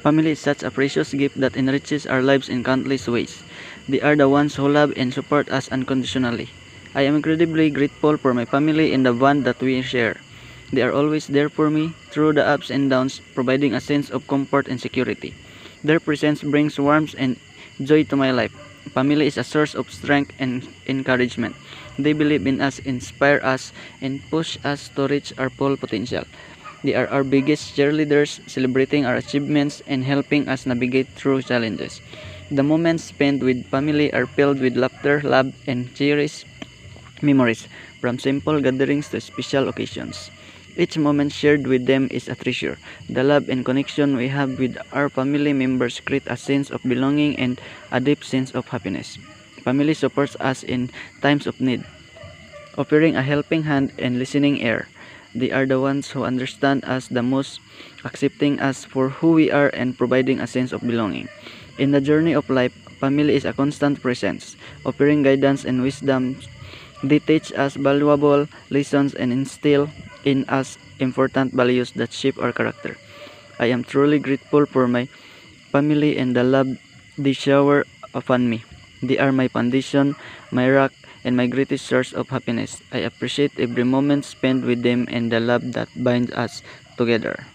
Family is such a precious gift that enriches our lives in countless ways. They are the ones who love and support us unconditionally. I am incredibly grateful for my family and the bond that we share. They are always there for me through the ups and downs, providing a sense of comfort and security. Their presence brings warmth and joy to my life. Family is a source of strength and encouragement. They believe in us, inspire us, and push us to reach our full potential. They are our biggest cheerleaders, celebrating our achievements and helping us navigate through challenges. The moments spent with family are filled with laughter, love, and cherished memories, from simple gatherings to special occasions. Each moment shared with them is a treasure. The love and connection we have with our family members create a sense of belonging and a deep sense of happiness. Family supports us in times of need, offering a helping hand and listening ear. They are the ones who understand us the most, accepting us for who we are and providing a sense of belonging. In the journey of life, family is a constant presence, offering guidance and wisdom. They teach us valuable lessons and instill in us important values that shape our character. I am truly grateful for my family and the love they shower upon me. They are my foundation, my rock, and my greatest source of happiness. I appreciate every moment spent with them and the love that binds us together.